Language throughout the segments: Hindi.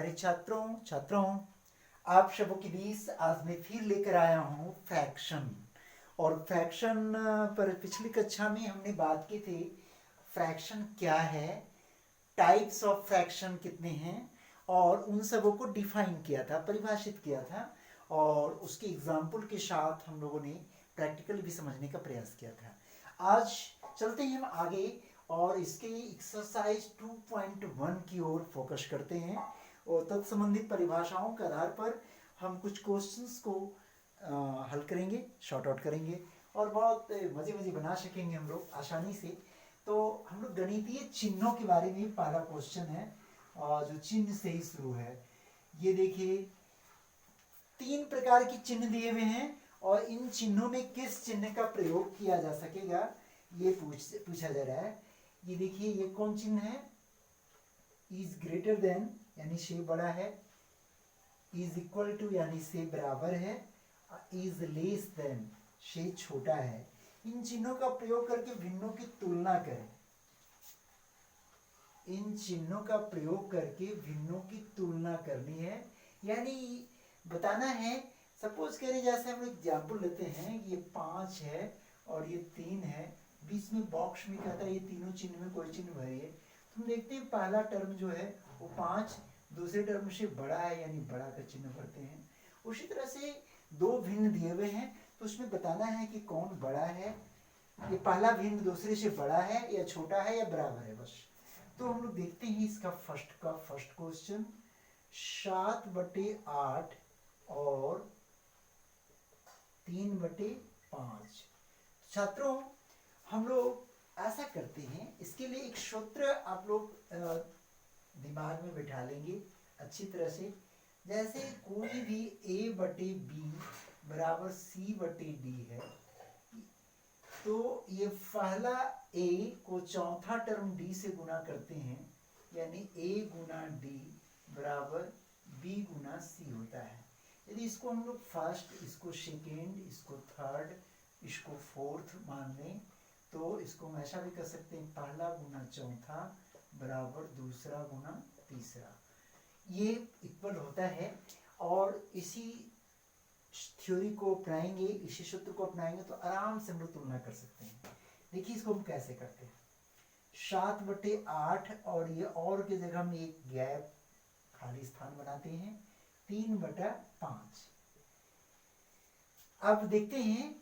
प्यारे छात्रों आप सबों के बीच आज मैं फिर लेकर आया हूँ फ्रैक्शन। और फ्रैक्शन पर पिछली कक्षा में हमने बात की थी फ्रैक्शन क्या है, टाइप्स ऑफ फ्रैक्शन कितने हैं और उन सबों को डिफाइन किया था, परिभाषित किया था और उसके एग्जाम्पल के साथ हम लोगों ने प्रैक्टिकली भी समझने का प्रयास किया था। आज चलते हैं हम आगे और इसके एक्सरसाइज 2.1 की ओर फोकस करते हैं और तत्संबंधित परिभाषाओं के आधार पर हम कुछ क्वेश्चंस को हल करेंगे, शॉर्ट आउट करेंगे और बहुत मज़े मज़े बना सकेंगे हम लोग आसानी से। तो हम लोग गणितीय चिन्हों के बारे में पहला क्वेश्चन है और जो चिन्ह से ही शुरू है। ये देखिए 3 प्रकार के चिन्ह दिए हुए हैं और इन चिन्हों में किस चिन्ह का प्रयोग किया जा सकेगा ये पूछा जा रहा है। ये देखिए ये कौन चिन्ह है, इज ग्रेटर देन यानी से बड़ा है, इज इक्वल टू यानी से बराबर है, इज लेस देन से छोटा है। इन चिन्हों का प्रयोग करके भिन्नों की तुलना करें। इन चिन्हों का प्रयोग करके भिन्नों की तुलना करनी है, यानी बताना है। सपोज करें जैसे हम एग्जाम्पल लेते हैं, ये 5 है और ये 3 है, बीच में बॉक्स में कहता है ये तीनों चिन्ह में कोई चिन्ह भरिए। तो हम देखते हैं पहला टर्म जो है वो 5 दूसरे टर्म से बड़ा है यानी बड़ा का चिन्ह भरते हैं। उसी तरह से 2 भिन्न दिए हुए हैं तो उसमें बताना है कि कौन बड़ा है, ये पहला भिन्न दूसरे से बड़ा है या छोटा है या बराबर है बस। तो हम लोग देखते हैं इसका फर्स्ट क्वेश्चन 7/8 और 3/5। छात्रों हम लोग ऐसा करते हैं, इसके लिए एक सूत्र आप लोग दिमाग में बिठा लेंगे अच्छी तरह से। जैसे कोई भी A/B बराबर C/D है तो ये पहला A को चौथा टर्म D से गुना करते हैं यानी A गुना D बराबर B गुना C होता है। यदि इसको हम लोग फर्स्ट, इसको सेकेंड, इसको थर्ड, इसको फोर्थ मान लें तो इसको हम ऐसा भी कर सकते हैं पहला गुना चौथा बराबर दूसरा गुना तीसरा, ये इक्वल होता है। और इसी थ्योरी को अपनाएंगे, इसी सूत्र को अपनाएंगे तो आराम से हम लोग तुलना कर सकते हैं। देखिए इसको हम कैसे करते हैं, 7/8 और ये और की जगह में एक गैप खाली स्थान बनाते हैं 3/5। अब देखते हैं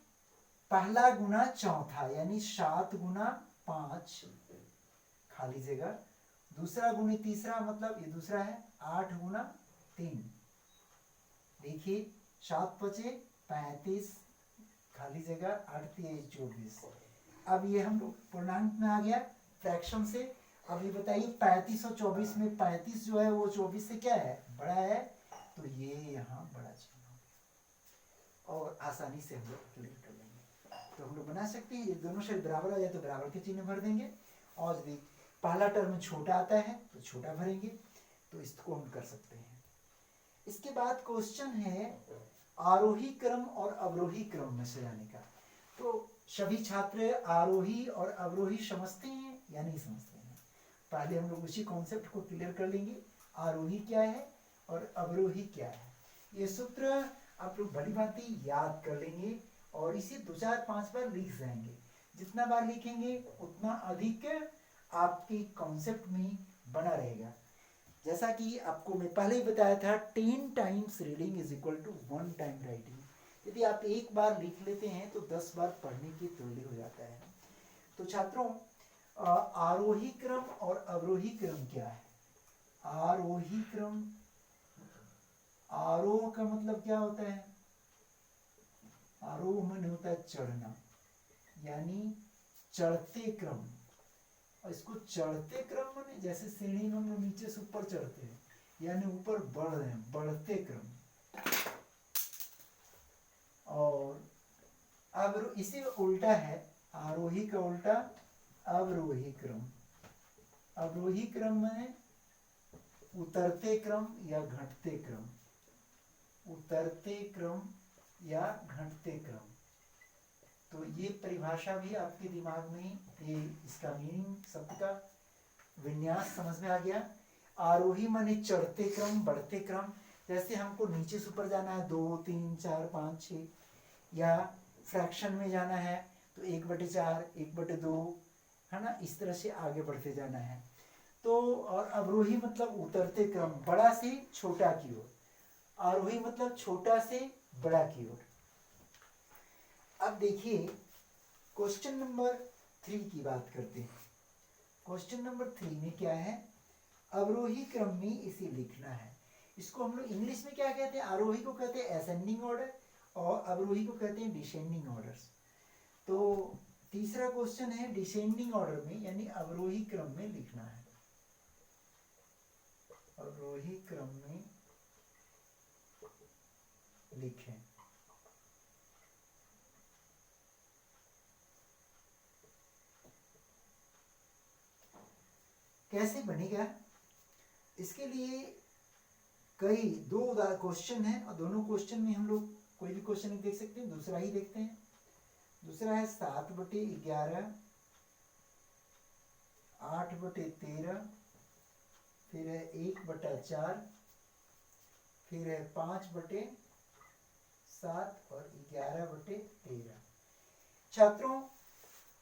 पहला गुना चौथा यानी 7 गुना 5 खाली जगह, दूसरा गुना तीसरा मतलब ये दूसरा है 8 गुना 3। देखिए 7×5 = 35 खाली जगह 8×3 = 24। अब ये हम लोग पूर्णांक में आ गया फ्रैक्शन से। अब ये बताइए 35 और 24 में 35 जो है वो 24 से क्या है, बड़ा है, तो ये यहाँ बड़ा चिन्ह हो गया और आसानी से हम लोग क्लियर कर लेंगे। तो हम लोग बना सकते हैं ये दोनों से बराबर आ जाए तो बराबर के चिन्ह भर देंगे और यदि पहला टर्म छोटा आता है तो छोटा भरेंगे, तो इसको हम कर सकते हैं। इसके बाद क्वेश्चन है आरोही क्रम और अवरोही क्रम में से जाने का। तो सभी छात्र आरोही और अवरोही समझते हैं या नहीं समझते हैं, पहले हम लोग उसी कॉन्सेप्ट को क्लियर कर लेंगे। आरोही क्या है और अवरोही क्या है, ये सूत्र आप लोग भली भांति याद कर लेंगे और इसे 2-4-5 बार लिख जाएंगे। जितना बार लिखेंगे उतना अधिक आपके कॉन्सेप्ट में बना रहेगा। जैसा कि आपको मैं पहले ही बताया था 10 times reading is equal to 1 time writing. यदि आप एक बार लिख लेते हैं तो 10 बार पढ़ने की तुल्य हो जाता है। तो छात्रों आरोही क्रम और अवरोही क्रम क्या है। आरोही क्रम, आरोह का मतलब क्या होता है, आरोह में होता है चढ़ना यानी चढ़ते क्रम, और इसको चढ़ते क्रम में जैसे सीढ़ी में हम लोग नीचे से ऊपर चढ़ते हैं यानी ऊपर बढ़ रहे हैं, बढ़ते क्रम। और अब इसी उल्टा है, आरोही का उल्टा अवरोही क्रम। अवरोही क्रम में उतरते क्रम या घटते क्रम, उतरते क्रम या घटते क्रम। तो ये परिभाषा भी आपके दिमाग में, ये इसका मीनिंग, शब्द का विन्यास समझ में आ गया। आरोही माने चढ़ते क्रम, बढ़ते क्रम। जैसे हमको नीचे से ऊपर जाना है 2 3 4 5 6, या फ्रैक्शन में जाना है तो 1/4 1/2, है ना, इस तरह से आगे बढ़ते जाना है। तो और अवरोही मतलब उतरते क्रम, बड़ा से छोटा की ओर, आरोही मतलब छोटा से बड़ा की ओर। अब देखिए क्वेश्चन नंबर 3 की बात करते हैं। क्वेश्चन नंबर 3 में क्या है, अवरोही क्रम में इसे लिखना है। इसको हम लोग इंग्लिश में क्या कहते हैं, आरोही को कहते हैं असेंडिंग ऑर्डर और अवरोही को कहते हैं डिसेंडिंग ऑर्डर। तो तीसरा क्वेश्चन है डिसेंडिंग ऑर्डर में यानी अवरोही क्रम में लिखना है। अवरोही क्रम में लिखें। कैसे बनेगा, इसके लिए कई 2 क्वेश्चन है और दोनों क्वेश्चन में हम लोग कोई भी क्वेश्चन नहीं देख सकते, दूसरा ही देखते हैं। दूसरा है 7/11, 8/13, फिर है 1/4, फिर है 5/7 और 11/13। छात्रों,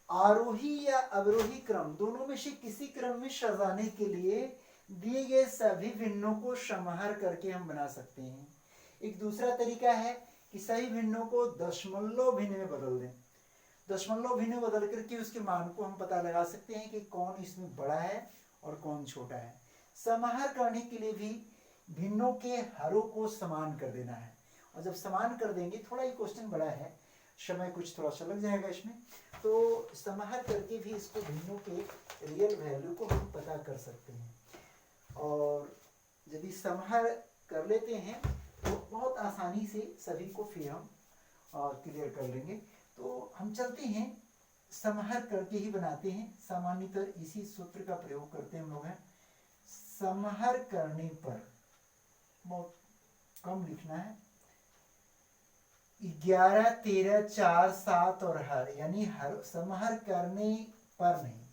आरोही या अवरोही क्रम दोनों में से किसी क्रम में सजाने के लिए दिए गए सभी भिन्नों को समाहार करके हम बना सकते हैं। एक दूसरा तरीका है कि सभी भिन्नों को दशमलव भिन्न में बदल दें। दशमलव भिन्न में बदल करके उसके मान को हम पता लगा सकते हैं कि कौन इसमें बड़ा है और कौन छोटा है। समाहार करने के लिए भी भिन्नों के हरों को समान कर देना है, और जब समान कर देंगे, थोड़ा ये क्वेश्चन बड़ा है, समय कुछ थोड़ा सा लग जाएगा इसमें, तो समाहार करके भी इसको भिन्नों के रियल वैल्यू को हम पता कर सकते हैं। और यदि समाहार कर लेते हैं तो बहुत आसानी से सभी को फिर हम क्लियर कर लेंगे। तो हम चलते हैं, समाहार करके ही बनाते हैं। सामान्यतः इसी सूत्र का प्रयोग करते हैं हम लोग हैं। समाहार करने पर बहुत कम लिखना है, 11 13 4 7 और हर, यानी हर समाहार करने पर नहीं,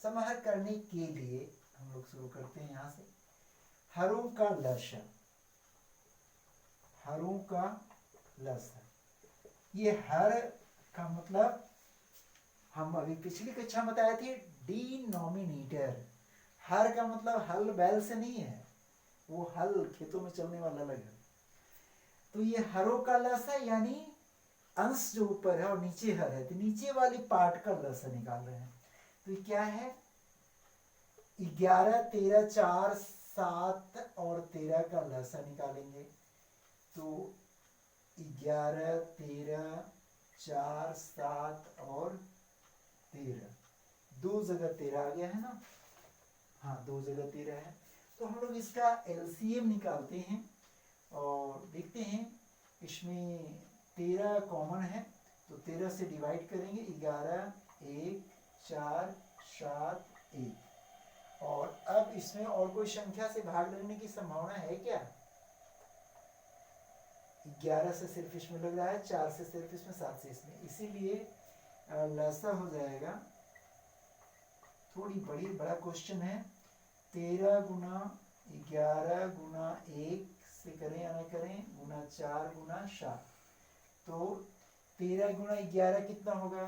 समाहार करने के लिए हम लोग शुरू करते हैं यहां से। हरों का लसन, हरों का लसन, ये हर का मतलब हम अभी पिछली कक्षा में बताए थे डिनोमिनेटर। हर का मतलब हल बैल से नहीं है, वो हल खेतों में चलने वाला अलग है। तो ये हरों का लसा यानी अंश जो ऊपर है और नीचे हर है, तो नीचे वाली पार्ट का लसा निकाल रहे हैं। तो ये क्या है, 11 13 4 7 और 13 का लसा निकालेंगे। तो 11 13 4 7 और 13, 2 जगह 13 आ गया है ना, हाँ 2 जगह 13 है। तो हम लोग इसका एलसीएम निकालते हैं और देखते हैं इसमें 13 कॉमन है, तो 13 से डिवाइड करेंगे, 11 1 4 7 1। और अब इसमें और कोई संख्या से भाग लगने की संभावना है क्या, 11 से सिर्फ इसमें लग रहा है, 4 से सिर्फ इसमें, 7 से इसमें, इसीलिए लसा हो जाएगा। थोड़ी बड़ा क्वेश्चन है, 13 गुना 11 गुना 1 से करें या ना करें, गुना 4 गुना 7, तो 13 गुना 11 कितना होगा,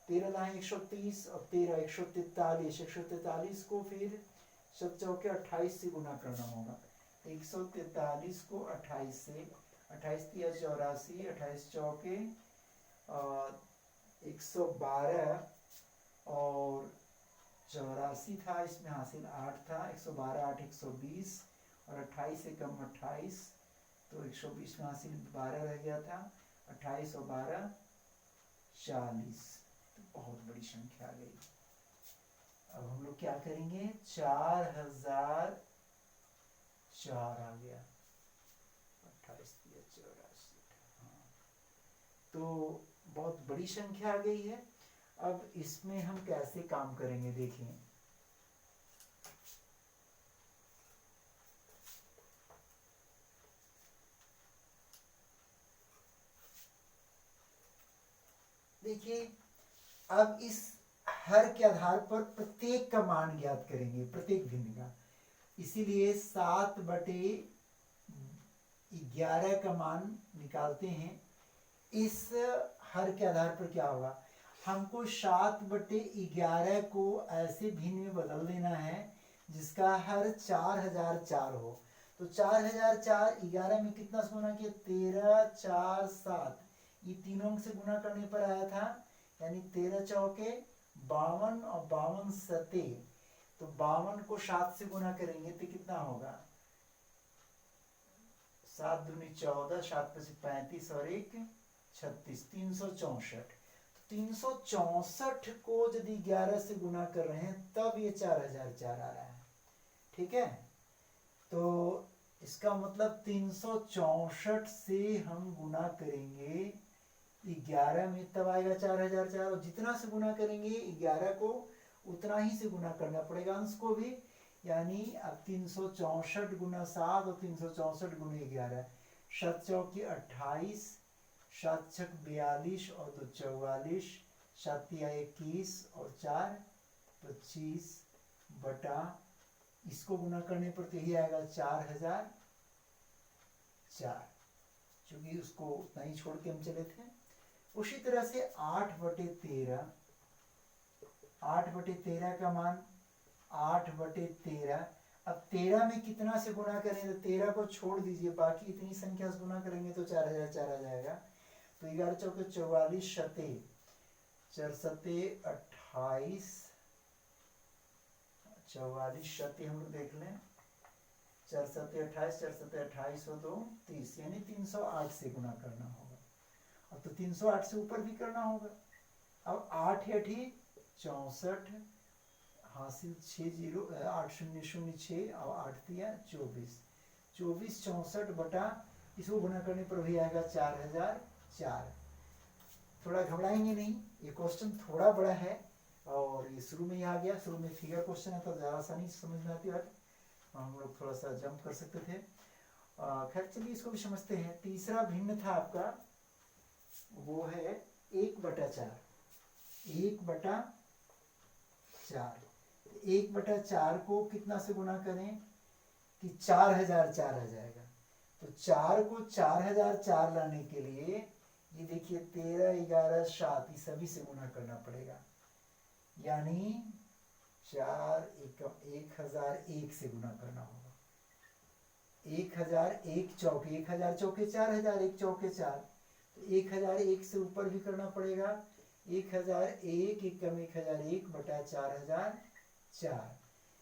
13 130 और 13 143, 143 को फिर 7 चौके 28 से गुना करना होगा। 143 को 28 से, 28 3 84, 28 चौके 112 और 84 था, इसमें हासिल 8 था, 112 8 120 और 28 से कम 28, तो 120 में हासिल 12 रह गया था, 28 और 12 40, तो बहुत बड़ी संख्या आ गई। अब हम लोग क्या करेंगे, 4004 आ गया, 28 84, हाँ, तो बहुत बड़ी संख्या आ गई है। अब इसमें हम कैसे काम करेंगे देखिए, देखिए अब इस हर के आधार पर प्रत्येक का मान ज्ञात करेंगे, प्रत्येक भिन्न का। इसीलिए 7/11 का मान निकालते हैं। इस हर के आधार पर क्या होगा, हमको 7/11 को ऐसे भिन्न में बदल देना है जिसका हर 4004 हो। तो 4004 11 में कितना से गुना किया, 13 4 7, ये तीनों से गुना करने पर आया था, यानी 13 चौके 52 और 52 सते, तो 52 को 7 से गुना करेंगे तो कितना होगा, 7 दूनी 14, 7 पचे 35 और 1 36, 364। 364 को यदि 11 से गुना कर रहे हैं तब ये 4004 आ रहा है। ठीक है, तो इसका मतलब 364 से हम गुना करेंगे 11 में तब आएगा 4004, और जितना से गुना करेंगे 11 को उतना ही से गुना करना पड़ेगा अंश को भी, यानी अब 364 गुना 7 और 364 गुना 11, 7 चौकी 28, 7 छक 42 और 2 44, 7 तिया 21 और 4 25 बटा, इसको गुना करने पर तो यही आएगा 4004, क्योंकि उसको उतना ही छोड़ के हम चले थे। उसी तरह से 8/13, 8/13 का मान 8/13, अब 13 में कितना से गुना करें, तो 13 को छोड़ दीजिए, बाकी इतनी संख्या से गुना करेंगे तो 4004 आ जाएगा। तो 11 चौके 44 सते 4 सते 28, 44 सते हम लोग देख लें, 4 सते 28, 4 सते 28 हो 2 30, यानी 308 से गुना करना होगा। अब तो 308 से ऊपर भी करना होगा। अब 8 8 64 हासिल 60 8006 और 8 दिया 24, 24 64 बटा, इसको गुना करने पर भी आएगा 4004। थोड़ा घबराएंगे नहीं, ये क्वेश्चन थोड़ा बड़ा है और ये शुरू में ही आ गया, शुरू में फिगर क्वेश्चन है तो ज़्यादा आसानी से समझ में आती है, हम लोग थोड़ा सा जंप कर सकते थे। खैर चलिए इसको भी समझते हैं। तीसरा भिन्न था आपका, वो है 1/4, 1/4, 1/4 को कितना से गुना करें कि 4004 आ जाएगा। तो 4 को 4004 लाने के लिए ये देखिए 13 11 7 ये सभी से गुना करना पड़ेगा, यानी 1001 से गुना करना होगा। 1001 चौके 1000 चौके 4000, 1 चौके 4, तो 1001 से ऊपर भी करना पड़ेगा, 1001 एकम 1001 बटा 4004।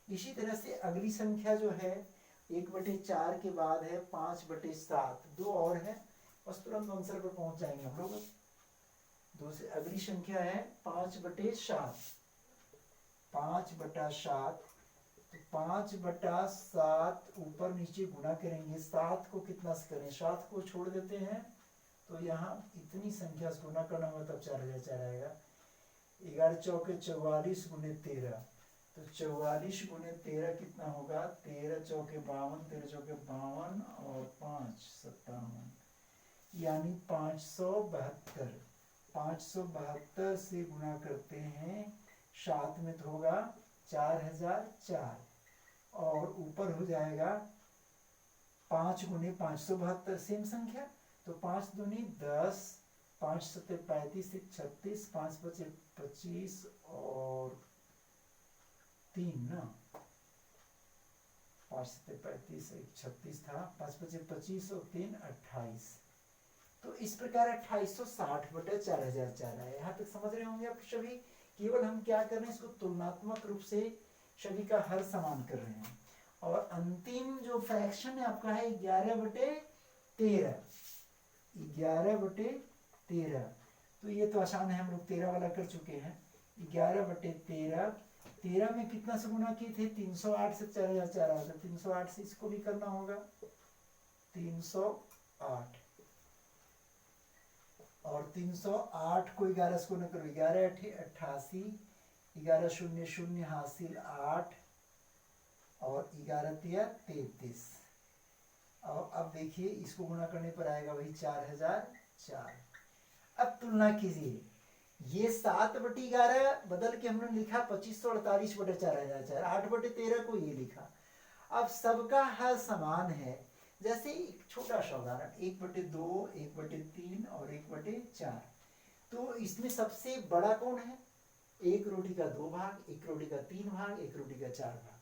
इसी तरह से अगली संख्या जो है 1/4 के बाद है 5/7, 2 और है, बस तुरंत आंसर पर पहुंच जाएंगे हम लोग। दूसरी अगली संख्या है 5/7, 5/7, तो 5/7 ऊपर नीचे गुना करेंगे, 7 को कितना से करें, 7 को छोड़ देते हैं, तो यहाँ इतनी संख्या से गुना करना होगा तब 4004 आएगा। 11 चौके 44 गुने 13, तो 44 गुने 13 कितना होगा, 13 चौके 52, 13 चौके 52 और 5 57, यानी 572। 572 से गुना करते हैं 7 में तो होगा 4004, और ऊपर हो जाएगा 5 गुने 572 सेम संख्या, तो 5 दूनी 10, 5 सते 35 36, 5 बचे 25 और 3 ना, 5 सते 35 36 था, 5 बचे 25 और 3 28, तो इस प्रकार 2860/4004 है। यहाँ तक समझ रहे होंगे आप सभी। केवल हम क्या कर रहे हैं, इसको तुलनात्मक रूप से सभी का हर समान कर रहे हैं। और अंतिम जो फ्रैक्शन है आपका है 11/13, 11/13, तो ये तो आसान है, हम लोग 13 वाला कर चुके हैं। 11/13, 13 में कितना से गुना किए थे, 308 से 4004 आता, 308 से इसको भी करना होगा, 308, और 308 को 11 से गुना करो, 11 8 88, 11 0 0 हासिल 8 और 11 तिया 33, और अब देखिए इसको गुना करने पर आएगा वही 4004। अब तुलना कीजिए, ये 7/11 बदल के हमने लिखा 2548/4004, 8/13 को ये लिखा। अब सबका हल समान है। जैसे एक छोटा सा उदाहरण, 1/2, 1/3 और 1/4। तो इसमें सबसे बड़ा कौन है? एक रोटी का 2 भाग, एक रोटी का 3 भाग, एक रोटी का 4 भाग।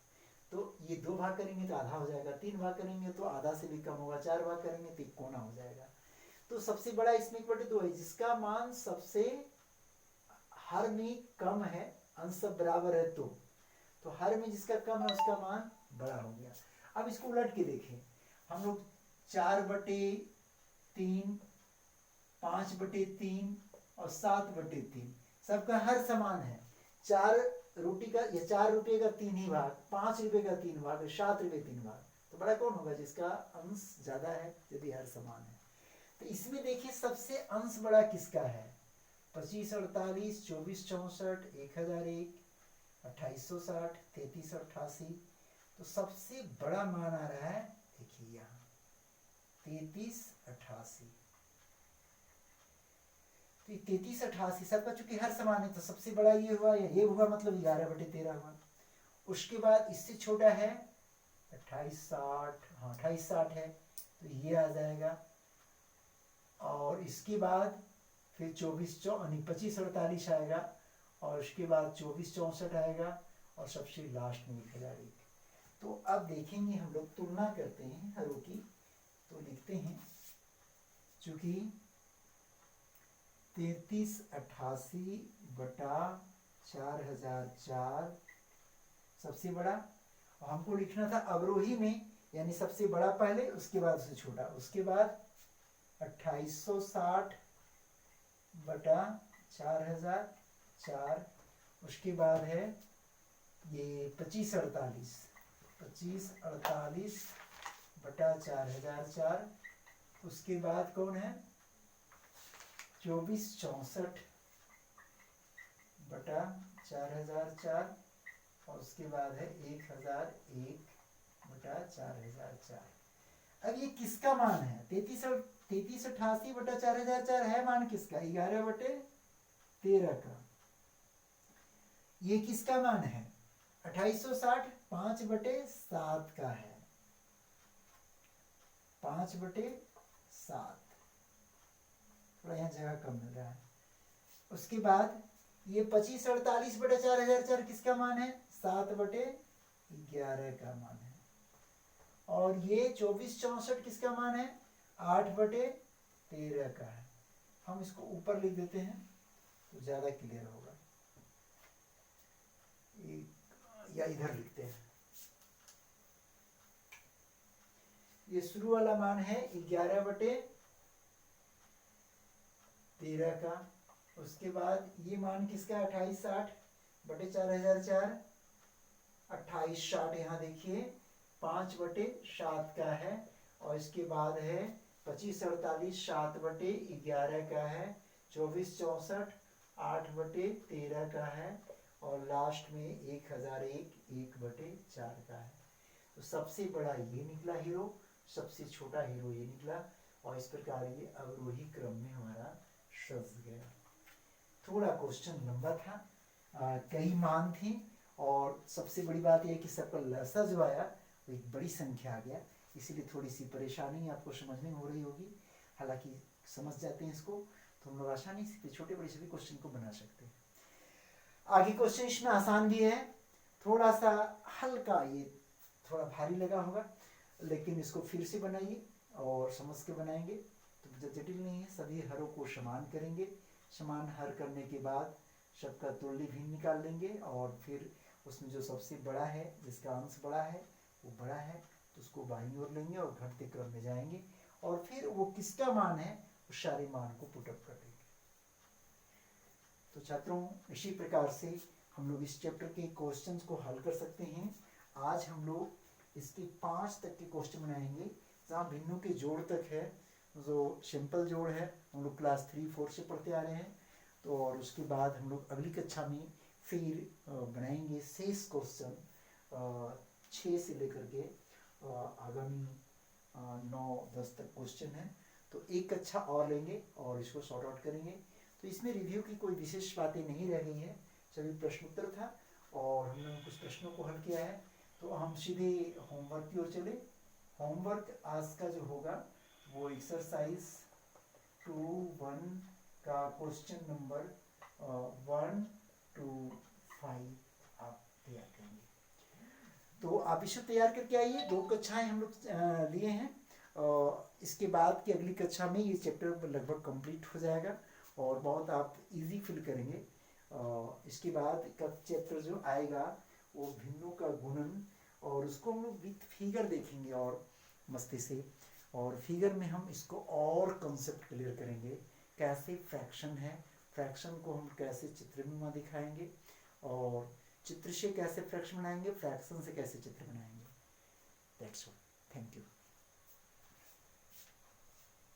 तो ये 2 भाग करेंगे तो आधा हो जाएगा, 3 भाग करेंगे तो आधा से भी कम होगा, 4 भाग करेंगे तो 1 कोना हो जाएगा। तो सबसे बड़ा इसमें 1/2 है, जिसका मान सबसे हर में कम है, अंश सब बराबर है तो हर में जिसका कम है उसका मान बड़ा हो गया। अब इसको उलट के देखें, हम लोग 4/3, 5/3 और 7/3, सबका हर समान है। 4 रोटी का या 4 रुपये का 3 ही भाग, 5 रुपये का 3 भाग, 7 रुपये 3 भाग। तो बड़ा कौन होगा? जिसका अंश ज्यादा है, यदि हर समान है। तो इसमें देखिए सबसे अंश बड़ा किसका है? 25, 48, 24, 64, 1001, 2860, 3388। तो सबसे बड़ा मान आ रहा है, देखिए यहाँ 3388। तो 3388 सबका चूंकि हर समान है तो सबसे बड़ा ये हुआ या ये हुआ, मतलब 11/13 हुआ। उसके बाद इससे छोटा है 2860, हाँ 2860 है तो ये आ जाएगा। और इसके बाद फिर 2548 आएगा, और उसके बाद 2464 आएगा, और सबसे लास्ट में 1001। तो अब देखेंगे हम लोग, तुलना करते हैं हरों की। तो लिखते हैं, चूंकि 3388/4004 सबसे बड़ा, और हमको लिखना था अवरोही में, यानी सबसे बड़ा पहले, उसके बाद उससे छोटा, उसके बाद 2860/4004, उसके बाद है ये 2548/4004, उसके बाद कौन है 2464/4004, और उसके बाद है 1001/4004। अब ये किसका मान है? 3388/4004 है मान किसका? 11/13 का। ये किसका मान है? 2860 5/7 का है, 5/7। थोड़ा यहाँ जगह कम मिल रहा है। उसके बाद ये 2548/4004 किसका मान है? 7/11 का मान है। और ये 2464 किसका मान है? 8/13 का है। हम इसको ऊपर लिख देते हैं तो ज्यादा क्लियर होगा, या इधर लिखते हैं। ये शुरू वाला मान है 11/13 का। उसके बाद ये मान किसका? 2860/4004, 2860 यहाँ देखिए 5/7 का है। और इसके बाद है 2548 7/11 का है, 2464 8/13 का है, और लास्ट में 1001 1/4 का है। तो सबसे बड़ा ये निकला हीरो, सबसे छोटा हीरो ये निकला, और इस प्रकार ये अवरोही क्रम में हमारा सज गया। थोड़ा क्वेश्चन लंबा था, कई मान थे, और सबसे बड़ी बात यह कि सबका लसा जो आया वो एक बड़ी संख्या आ गया, इसीलिए थोड़ी सी परेशानी आपको समझने में हो रही होगी। हालांकि समझ जाते हैं इसको तो हम लोग आसानी से छोटे बड़े सभी क्वेश्चन को बना सकते हैं। आगे क्वेश्चन इसमें आसान भी है, थोड़ा सा हल्का, ये थोड़ा भारी लगा होगा, लेकिन इसको फिर से बनाइए और समझ के बनाएंगे तो जटिल नहीं है। सभी हरों को समान करेंगे, समान हर करने के बाद सबका तुल्य भिन्न निकाल लेंगे, और फिर उसमें जो सबसे बड़ा है, जिसका अंश बड़ा है वो बड़ा है, तो उसको बाईं ओर लेंगे और घटते क्रम में जाएंगे, और फिर वो किसका मान है उस सारे मान को पुटअप कर देंगे। तो छात्रों, इसी प्रकार से हम लोग इस चैप्टर के क्वेश्चंस को हल कर सकते हैं। आज हम लोग इसके 5 तक के क्वेश्चन बनाएंगे, जहाँ भिन्नों के जोड़ तक है, जो सिंपल जोड़ है हम लोग क्लास 3-4 से पढ़ते आ रहे हैं। तो और उसके बाद हम लोग अगली कक्षा में फिर बनाएंगे शेष क्वेश्चन 6 से लेकर के आगामी 9-10 तक क्वेश्चन है। तो एक कक्षा और लेंगे और इसको सॉर्ट आउट करेंगे। तो इसमें रिव्यू की कोई विशेष बातें नहीं रह गई है, सभी प्रश्नोत्तर था, और हमने कुछ प्रश्नों को हल किया है। तो हम सीधे होमवर्क की ओर चले। होमवर्क आज का जो होगा वो एक्सरसाइज 2.1 का क्वेश्चन नंबर 1 to 5 आप तैयार करेंगे। तो आप इसे तैयार करके आइए। 2 कक्षाएं हम लोग लिए हैं। इसके बाद की अगली कक्षा में ये चैप्टर लगभग कंप्लीट हो जाएगा और बहुत आप इजी फील करेंगे। इसके बाद का चैप्टर जो आएगा वो भिन्नों का गुणन, और उसको हम लोग विथ फिगर देखेंगे और मस्ती से, और फिगर में हम इसको और कंसेप्ट क्लियर करेंगे। कैसे फ्रैक्शन है, फ्रैक्शन को हम कैसे चित्र में दिखाएंगे, और चित्र से कैसे फ्रैक्शन बनाएंगे, फ्रैक्शन से कैसे चित्र बनाएंगे। That's all. Thank you.